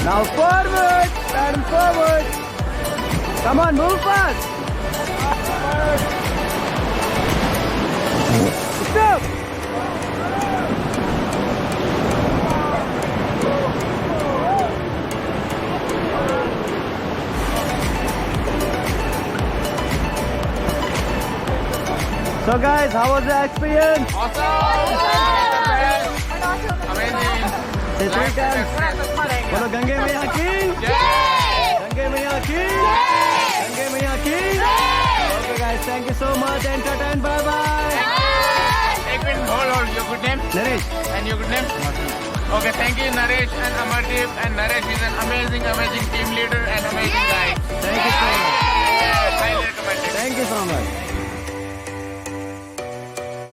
Now forward, turn forward. Come on, move fast. Stop. So guys, how was the experience? Awesome! Amazing! Say three times. Bolo Gange Maiya ki? Gange Maiya ki? Gange Maiya ki? Okay guys, thank you so much. Entertain, bye bye. Take it, hold. Your good name? Naresh. And your good name? Okay, thank you Naresh and Amardeep. And Naresh is an amazing team leader and amazing guy. Thank you so much.